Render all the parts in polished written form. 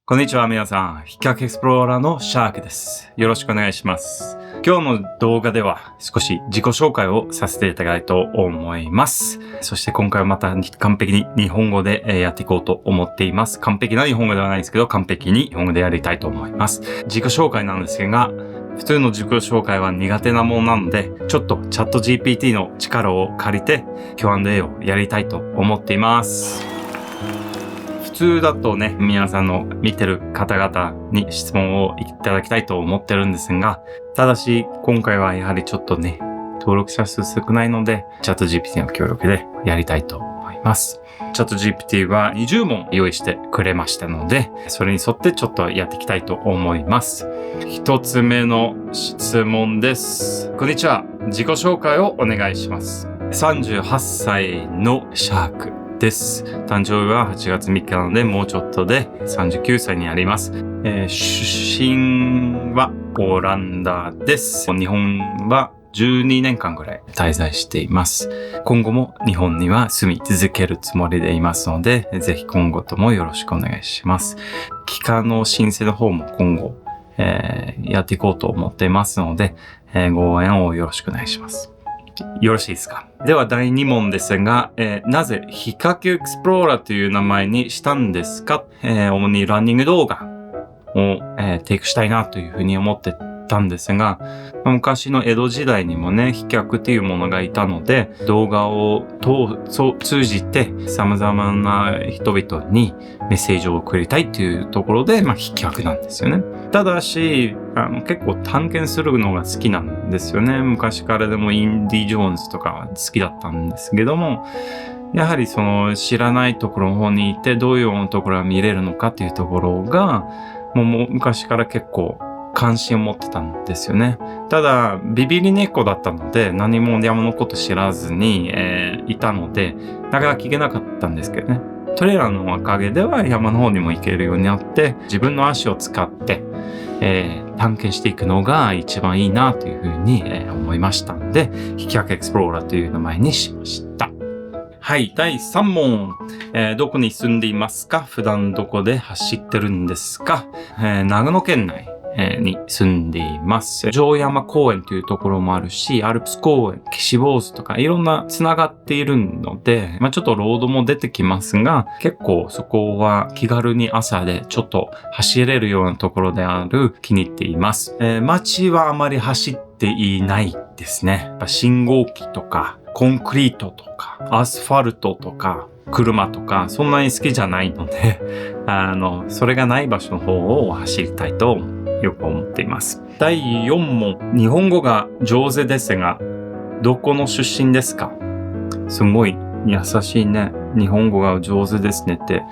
こんにちは、皆さん。飛脚エクスプローラーのシャークです。よろしくお願いします。今日の動画では少し自己紹介をさせていただきたいと思います。そして今回はまた完璧に日本語でやっていこうと思っています。完璧な日本語ではないんですけど、完璧に日本語でやりたいと思います。自己紹介なんですが、普通の自己紹介は苦手なものなので、ちょっとチャット GPT の力を借りて Q&A をやりたいと思っています。普通だとね、皆さんの見てる方々に質問をいただきたいと思ってるんですが、ただし今回はやはりちょっとね、登録者数少ないので、チャット GPT の協力でやりたいと思います。チャット GPT は20問用意してくれましたので、それに沿ってちょっとやっていきたいと思います。一つ目の質問です。こんにちは。自己紹介をお願いします。38歳のシャークです。誕生日は8月3日なので、もうちょっとで39歳になります。出身はオランダです。日本は12年間ぐらい滞在しています。今後も日本には住み続けるつもりでいますので、ぜひ今後ともよろしくお願いします。帰化の申請の方も今後、やっていこうと思っていますので、ご応援をよろしくお願いします。よろしいですか？では第2問ですが、なぜ飛脚エクスプローラーという名前にしたんですか？主にランニング動画を、テイクしたいなというふうに思ってたんですが、昔の江戸時代にもね、飛脚というものがいたので、動画を通じて様々な人々にメッセージを送りたいというところで、飛脚なんですよね。ただし、結構探検するのが好きなんですよね。昔からでもインディ・ジョーンズとか好きだったんですけども、やはりその知らないところの方に行ってどういうところが見れるのかっていうところが、もう昔から結構関心を持ってたんですよね。ただ、ビビり猫だったので、何も山のこと知らずに、いたので、なかなか聞けなかったんですけどね。トレーラーのおかげでは山の方にも行けるようになって、自分の足を使って、探検していくのが一番いいなというふうに、思いましたので、飛脚エクスプローラーという名前にしました。はい、第3問、どこに住んでいますか？普段どこで走ってるんですか？長野県内に住んでいます。城山公園というところもあるし、アルプス公園、岸坊主とかいろんな繋がっているので、ちょっとロードも出てきますが、結構そこは気軽に朝でちょっと走れるようなところである気に入っています。街はあまり走っていないですね。やっぱ信号機とか、コンクリートとか、アスファルトとか、車とか、そんなに好きじゃないので、それがない場所の方を走りたいとよく思っています。第4問。日本語が上手ですが、どこの出身ですか？すごい優しいね。日本語が上手ですねって、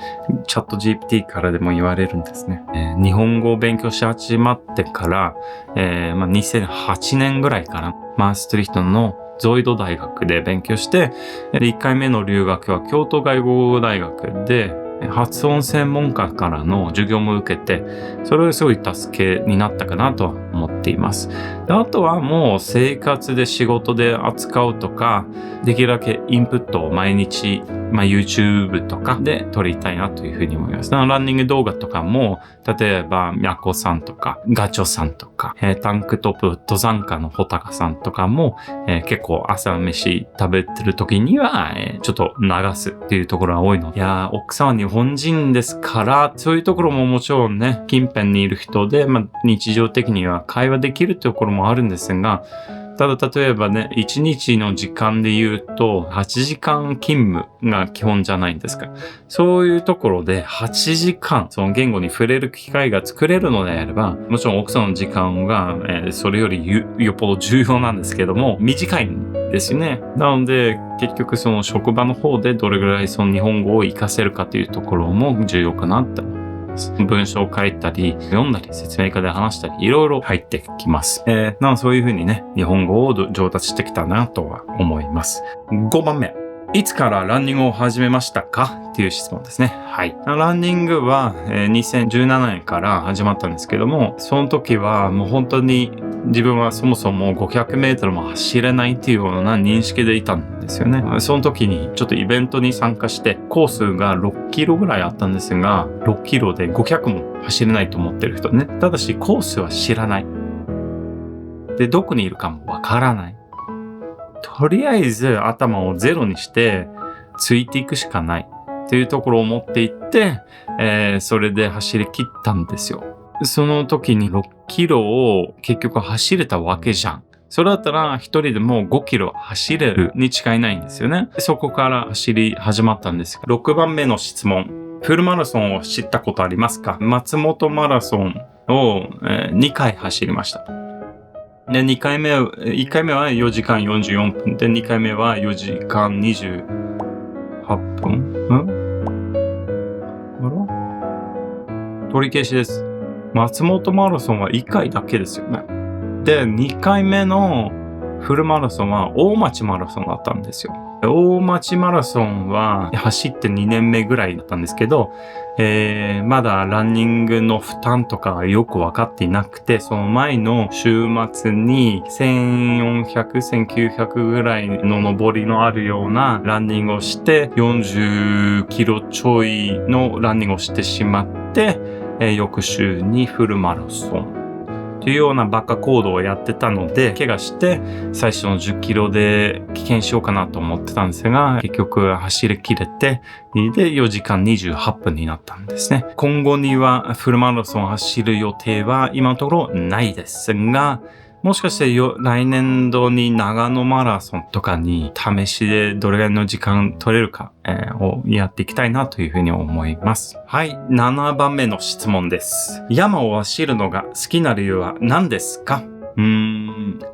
チャット GPT からでも言われるんですね。日本語を勉強し始まってから、2008年ぐらいかな。マーストリヒトのゾイド大学で勉強して、1回目の留学は京都外国語大学で、発音専門家からの授業も受けて、それがすごい助けになったかなとは思っています。で、あとはもう生活で仕事で扱うとか、できるだけインプットを毎日、YouTube とかで撮りたいなというふうに思います。ランニング動画とかも、例えば、みゃこさんとか、ガチョさんとか、タンクトップ登山家の穂高さんとかも、結構朝飯食べてる時には、ちょっと流すっていうところが多いので、奥さんは日本人ですから、そういうところももちろんね、近辺にいる人で、日常的には会話できるところもあるんですが、ただ例えばね、1日の時間で言うと、8時間勤務が基本じゃないんですか。そういうところで8時間、その言語に触れる機会が作れるのであれば、もちろん奥さんの時間が、それよりよっぽど重要なんですけども、短いんですよね。なので、結局その職場の方でどれぐらいその日本語を活かせるかというところも重要かなって思います。文章を書いたり、読んだり、説明会で話したり、いろいろ入ってきます。そういうふうにね、日本語を上達してきたなとは思います。5番目。いつからランニングを始めましたかっていう質問ですね。はい。ランニングは、2017年から始まったんですけども、その時はもう本当に自分はそもそも500メートルも走れないっていうような認識でいたんですよね。その時にちょっとイベントに参加して、コースが6キロぐらいあったんですが、6キロで500も走れないと思ってる人ね。ただしコースは知らない。で、どこにいるかもわからない。とりあえず頭をゼロにしてついていくしかないっていうところを持っていって、それで走り切ったんですよ。その時に6キロを結局走れたわけじゃん。それだったら一人でも5キロ走れるに違いないんですよね。そこから走り始まったんですが、6番目の質問。フルマラソンを知ったことありますか？松本マラソンを2回走りました。で、1回目は4時間44分で、2回目は4時間28分取り消しです。松本マラソンは1回だけですよね。で、2回目のフルマラソンは大町マラソンだったんですよ。大町マラソンは走って2年目ぐらいだったんですけど、まだランニングの負担とかよく分かっていなくて、その前の週末に1400、1900ぐらいの上りのあるようなランニングをして、40キロちょいのランニングをしてしまって、翌週にフルマラソンというようなバカ行動をやってたので、怪我して最初の10キロで棄権しようかなと思ってたんですが、結局走り切れて、で4時間28分になったんですね。今後にはフルマラソンを走る予定は今のところないですが、もしかして来年度に長野マラソンとかに試しでどれぐらいの時間取れるか、をやっていきたいなというふうに思います。はい、7番目の質問です。山を走るのが好きな理由は何ですか？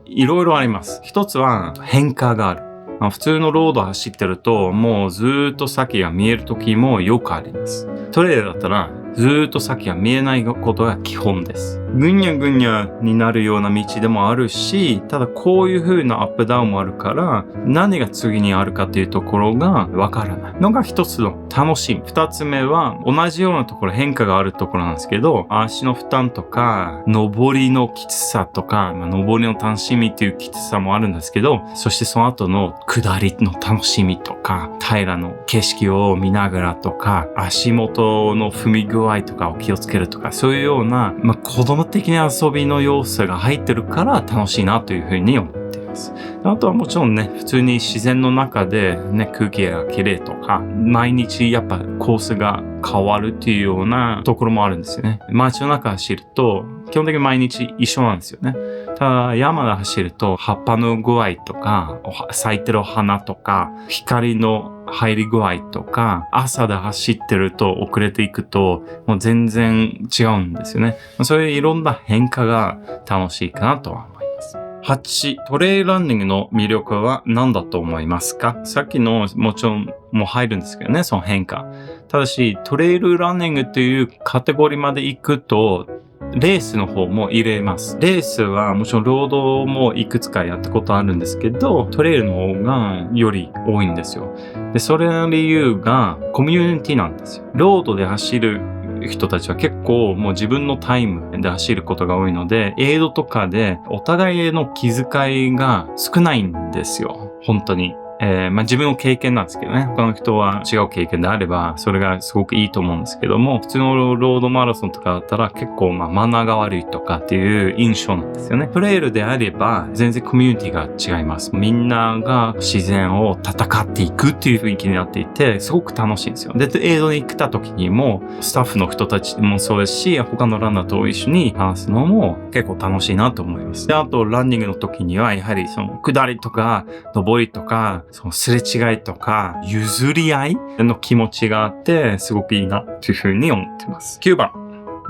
いろいろあります。一つは変化がある。普通のロード走ってるともうずーっと先が見える時もよくあります。トレイルだったらずーっと先が見えないことが基本です。ぐにゃぐにゃになるような道でもあるし、ただこういう風なアップダウンもあるから、何が次にあるかっていうところがわからないのが一つの楽しみ。二つ目は同じようなところ変化があるところなんですけど、足の負担とか、上りのきつさとか、上りの楽しみっていうきつさもあるんですけど、そしてその後の下りの楽しみとか、平らの景色を見ながらとか、足元の踏み具合とかを気をつけるとか、そういうような、子供的な遊びの要素が入ってるから楽しいなというふうに思っています。あとはもちろんね、普通に自然の中でね、空気が綺麗とか、毎日やっぱコースが変わるっていうようなところもあるんですよね。街の中走ると、基本的に毎日一緒なんですよね。ただ山で走ると葉っぱの具合とか、咲いてる花とか、光の入り具合とか、朝で走ってると遅れていくと、もう全然違うんですよね。そういういろんな変化が楽しいかなとは思います。8、トレイルランニングの魅力は何だと思いますか？さっきのもちろんもう入るんですけどね、その変化。ただし、トレイルランニングというカテゴリーまで行くと、レースの方も入れます。レースはもちろんロードもいくつかやったことあるんですけど、トレイルの方がより多いんですよ。で、それの理由がコミュニティなんですよ。ロードで走る人たちは結構もう自分のタイムで走ることが多いので、エイドとかでお互いへの気遣いが少ないんですよ。本当に。自分の経験なんですけどね。他の人は違う経験であれば、それがすごくいいと思うんですけども、普通のロードマラソンとかだったら結構マナーが悪いとかっていう印象なんですよね。トレイルであれば、全然コミュニティが違います。みんなが自然を戦っていくっていう雰囲気になっていて、すごく楽しいんですよ。で、エイドに来た時にも、スタッフの人たちもそうですし、他のランナーと一緒に話すのも結構楽しいなと思います。で、あと、ランニングの時には、やはりその下りとか、上りとか、そのすれ違いとか譲り合いの気持ちがあってすごくいいなというふうに思っています。9番。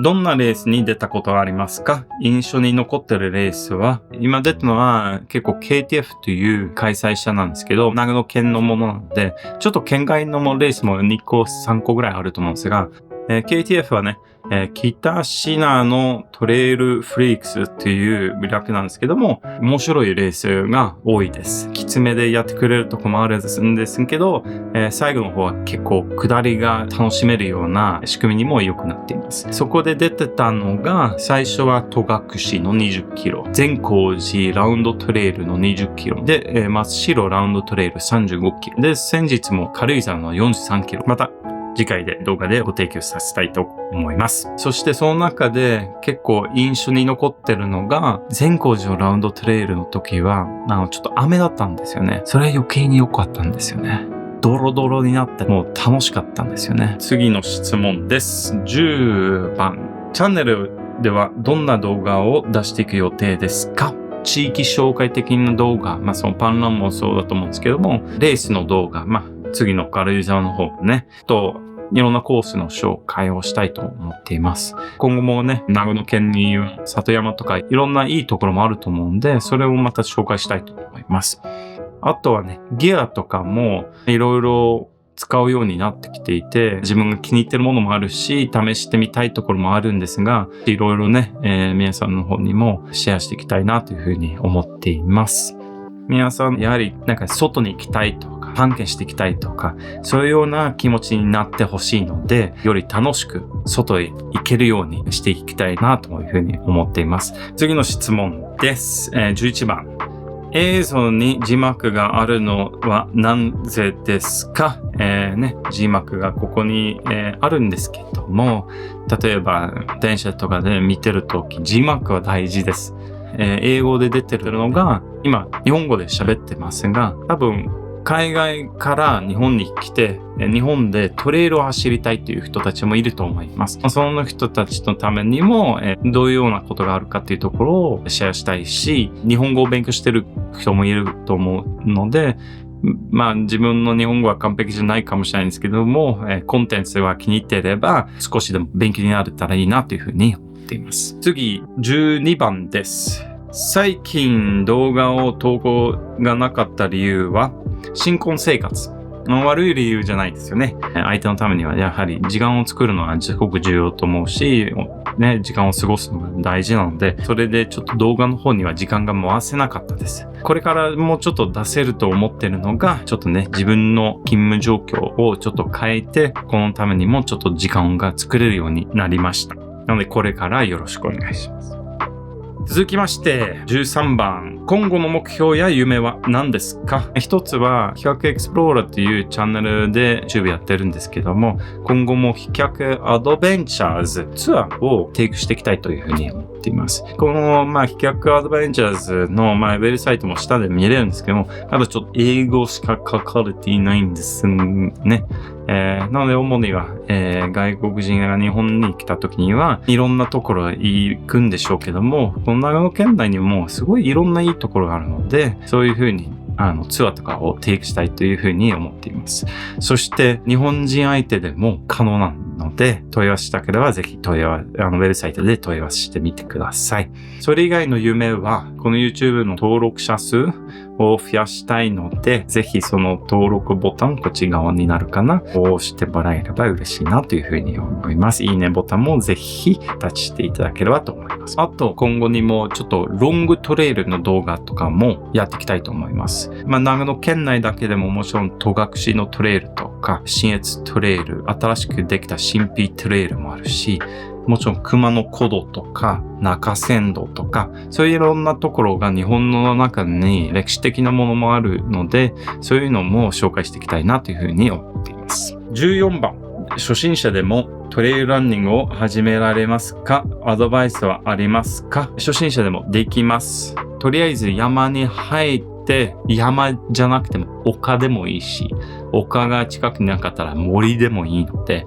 どんなレースに出たことはありますか？印象に残ってるレースは、今出たのは結構 KTF という開催者なんですけど、長野県のものなので、ちょっと県外のレースも2個3個ぐらいあると思うんですが、KTF はね、北シナのトレイルフリークスっていう略なんですけども、面白いレースが多いです。きつめでやってくれるとこもあるんですけど、最後の方は結構下りが楽しめるような仕組みにも良くなっています。そこで出てたのが、最初は戸隠の20キロ、善光寺ラウンドトレイルの20キロ、で、松代ラウンドトレイル35キロ、で、先日も軽井沢の43キロ、また次回で動画でご提供させたいと思います。そしてその中で結構印象に残ってるのが、善光寺のラウンドトレイルの時は、ちょっと雨だったんですよね。それ余計に良かったんですよね。ドロドロになってもう楽しかったんですよね。次の質問です。10番。チャンネルではどんな動画を出していく予定ですか？地域紹介的な動画、そのパンランもそうだと思うんですけども、レースの動画、次の軽井沢の方ね、いろんなコースの紹介をしたいと思っています。今後もね、長野県に里山とかいろんないいところもあると思うんで、それをまた紹介したいと思います。あとはね、ギアとかもいろいろ使うようになってきていて、自分が気に入ってるものもあるし、試してみたいところもあるんですが、いろいろね、皆さんの方にもシェアしていきたいなというふうに思っています。皆さん、やはり外に行きたいとか、探検していきたいとか、そういうような気持ちになってほしいので、より楽しく外へ行けるようにしていきたいなというふうに思っています。次の質問です。11番。映像に字幕があるのはなぜですか？字幕がここに、あるんですけども、例えば電車とかで見てるとき、字幕は大事です。英語で出てるのが、今日本語で喋ってますが、多分海外から日本に来て、日本でトレイルを走りたいという人たちもいると思います。その人たちのためにも、どういうようなことがあるかというところをシェアしたいし、日本語を勉強してる人もいると思うので、自分の日本語は完璧じゃないかもしれないんですけども、コンテンツが気に入っていれば、少しでも勉強になれたらいいなというふうに思っています。次、12番です。最近動画を投稿がなかった理由は、新婚生活。悪い理由じゃないですよね。相手のためにはやはり時間を作るのはすごく重要と思うし、時間を過ごすのが大事なので、それでちょっと動画の方には時間が回せなかったです。これからもうちょっと出せると思ってるのが、ちょっとね、自分の勤務状況をちょっと変えて、このためにもちょっと時間が作れるようになりました。なのでこれからよろしくお願いします。続きまして、13番。今後の目標や夢は何ですか？一つは、飛脚エクスプローラーというチャンネルで YouTube やってるんですけども、今後も飛脚アドベンチャーズツアーを提供していきたいというふうに思っています。この、飛脚アドベンチャーズの、ウェブサイトも下で見れるんですけども、まだちょっと英語しか書かれていないんですね。なので主には、外国人が日本に来た時にはいろんなところ行くんでしょうけども、この長野県内にもすごいいろんないいところがあるので、そういうふうにツアーとかを提供したいというふうに思っています。そして日本人相手でも可能なので、問い合わせしたければぜひウェブサイトで問い合わせしてみてください。それ以外の夢は、この YouTube の登録者数を増やしたいので、ぜひその登録ボタン、こっち側になるかな、を押してもらえれば嬉しいなというふうに思います。いいねボタンもぜひタッチしていただければと思います。あと、今後にもちょっとロングトレイルの動画とかもやっていきたいと思います。長野県内だけでももちろん戸隠のトレイルとか、信越トレイル、新しくできた新Pトレイルもあるし、もちろん熊野古道とか中山道とか、そういういろんなところが日本の中に歴史的なものもあるので、そういうのも紹介していきたいなというふうに思っています。14番。初心者でもトレイルランニングを始められますか？アドバイスはありますか？初心者でもできます。とりあえず山に入って、山じゃなくても丘でもいいし、丘が近くになかったら森でもいいので、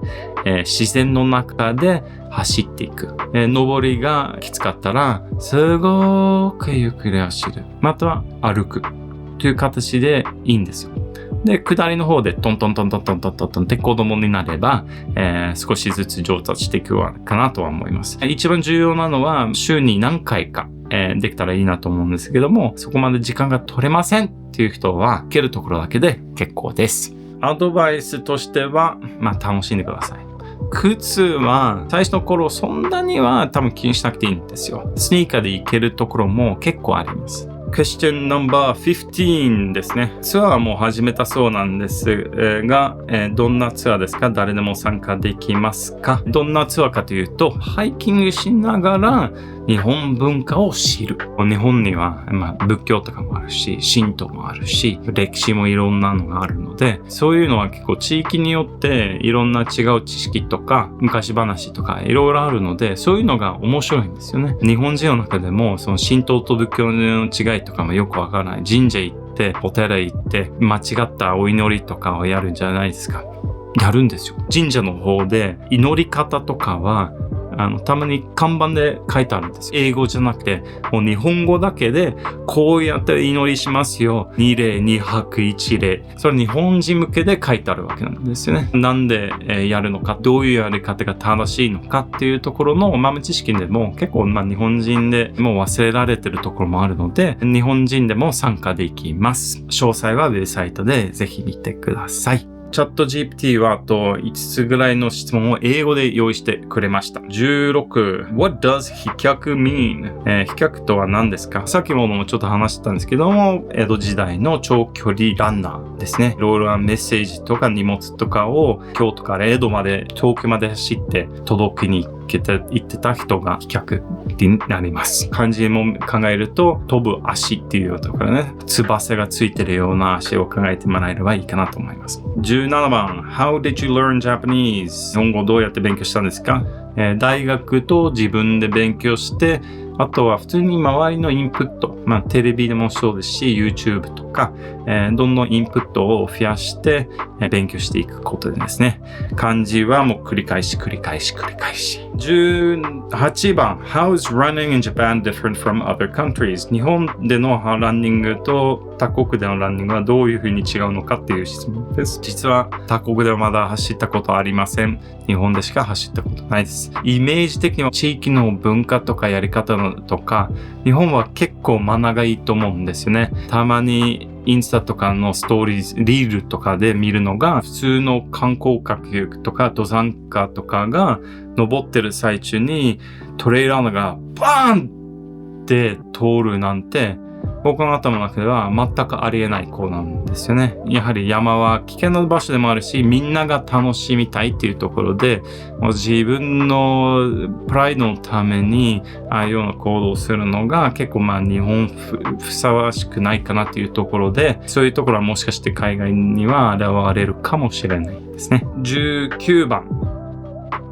自然の中で走っていく。登りがきつかったら、すごくゆっくり走る。または歩く。という形でいいんですよ。で、下りの方でトントントントントントントントンって子供になれば、少しずつ上達していくかなとは思います。一番重要なのは、週に何回か、できたらいいなと思うんですけども、そこまで時間が取れませんっていう人は、行けるところだけで結構です。アドバイスとしては、楽しんでください。靴は最初の頃そんなには多分気にしなくていいんですよ。スニーカーで行けるところも結構あります。Question number 15ですね。ツアーも始めたそうなんですが、どんなツアーですか？誰でも参加できますか？どんなツアーかというと、ハイキングしながら日本文化を知る。日本には、仏教とかもあるし、神道もあるし、歴史もいろんなのがあるので、そういうのは結構地域によっていろんな違う知識とか昔話とかいろいろあるので、そういうのが面白いんですよね。日本人の中でもその神道と仏教の違いとかもよくわからない。神社行ってお寺行って間違ったお祈りとかをやるんじゃないですか。やるんですよ。神社の方で祈り方とかはたまに看板で書いてあるんですよ。英語じゃなくてもう日本語だけでこうやって祈りしますよ。2礼2拍1礼。それ日本人向けで書いてあるわけなんですよね。なんでやるのか、どういうやり方が正しいのかっていうところの豆知識でも結構日本人でもう忘れられてるところもあるので、日本人でも参加できます。詳細はウェブサイトでぜひ見てください。チャット GPT はあと5つぐらいの質問を英語で用意してくれました。16. What does 飛脚 mean? 飛脚とは何ですか？さっきもちょっと話してたんですけども、江戸時代の長距離ランナーですね。いろいろなメッセージとか荷物とかを京都から江戸まで、東京まで走って届けに行ってた人が飛脚になります。漢字も考えると飛ぶ足っていうところね、翼がついてるような足を考えてもらえればいいかなと思います。17番 How did you learn Japanese? 日本語どうやって勉強したんですか？大学と自分で勉強して、あとは普通に周りのインプット、テレビでもそうですし YouTube とか、どんどんインプットを増やして、勉強していくことでですね、漢字はもう繰り返し18番 How is running in Japan different from other countries? 日本でのランニングと他国でのランニングはどういうふうに違うのかっていう質問です。実は他国ではまだ走ったことありません。日本でしか走ったことないです。イメージ的には地域の文化とかやり方とか、日本は結構マナーがいいと思うんですよね。たまにインスタとかのストーリーズ、リールとかで見るのが、普通の観光客とか登山家とかが登ってる最中にトレイラーがバーンって通るなんて、僕の頭の中では全くありえない子なんですよね。やはり山は危険な場所でもあるし、みんなが楽しみたいっていうところで、もう自分のプライドのためにああいうような行動をするのが結構日本ふさわしくないかなっていうところで、そういうところはもしかして海外には現れるかもしれないですね。19番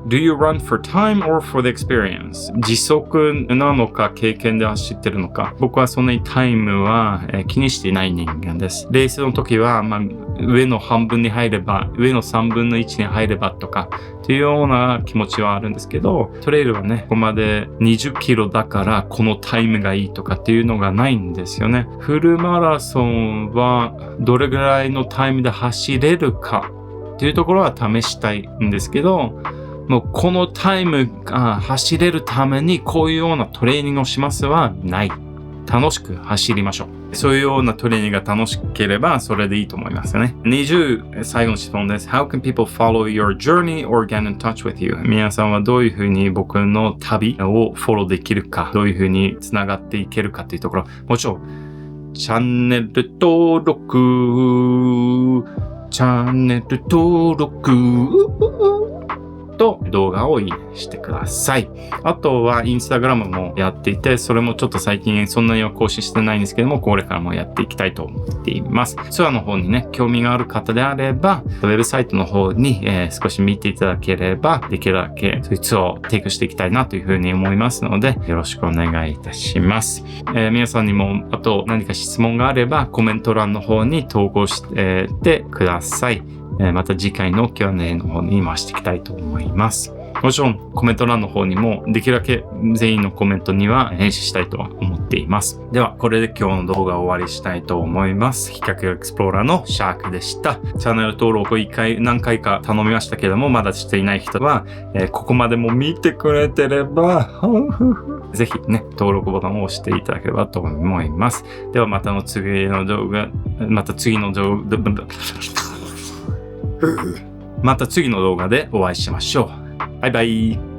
Do you run for time or for the experience? 時速なのか経験で走ってるのか。僕はそんなにタイムは気にしていない人間です。レースの時は、上の半分に入れば、上の3分の1に入ればとかっていうような気持ちはあるんですけど、トレイルはね、ここまで20キロだからこのタイムがいいとかっていうのがないんですよね。フルマラソンはどれぐらいのタイムで走れるかっていうところは試したいんですけど、もうこのタイム走れるためにこういうようなトレーニングをしますはない。楽しく走りましょう。そういうようなトレーニングが楽しければそれでいいと思いますよね。20、最後の質問です。How can people follow your journey or get in touch with you? 皆さんはどういうふうに僕の旅をフォローできるか、どういうふうにつながっていけるかというところ、もちろんチャンネル登録と動画をいいねしてください。あとはインスタグラムもやっていて、それもちょっと最近そんなには更新してないんですけども、これからもやっていきたいと思っています。ツアーの方にね、興味がある方であれば、ウェブサイトの方に、少し見ていただければ、できるだけそういうツアーを提供していきたいなというふうに思いますので、よろしくお願いいたします。皆さんにも、あと何か質問があれば、コメント欄の方に投稿してください。また次回の Q&A の方に回していきたいと思います。もちろんコメント欄の方にもできるだけ全員のコメントには返信したいとは思っています。ではこれで今日の動画を終わりしたいと思います。飛脚エクスプローラーのシャークでした。チャンネル登録を何回か頼みましたけども、まだしていない人は、ここまでも見てくれてればぜひね登録ボタンを押していただければと思います。ではまた次の動画また次の動画でお会いしましょう。バイバイ。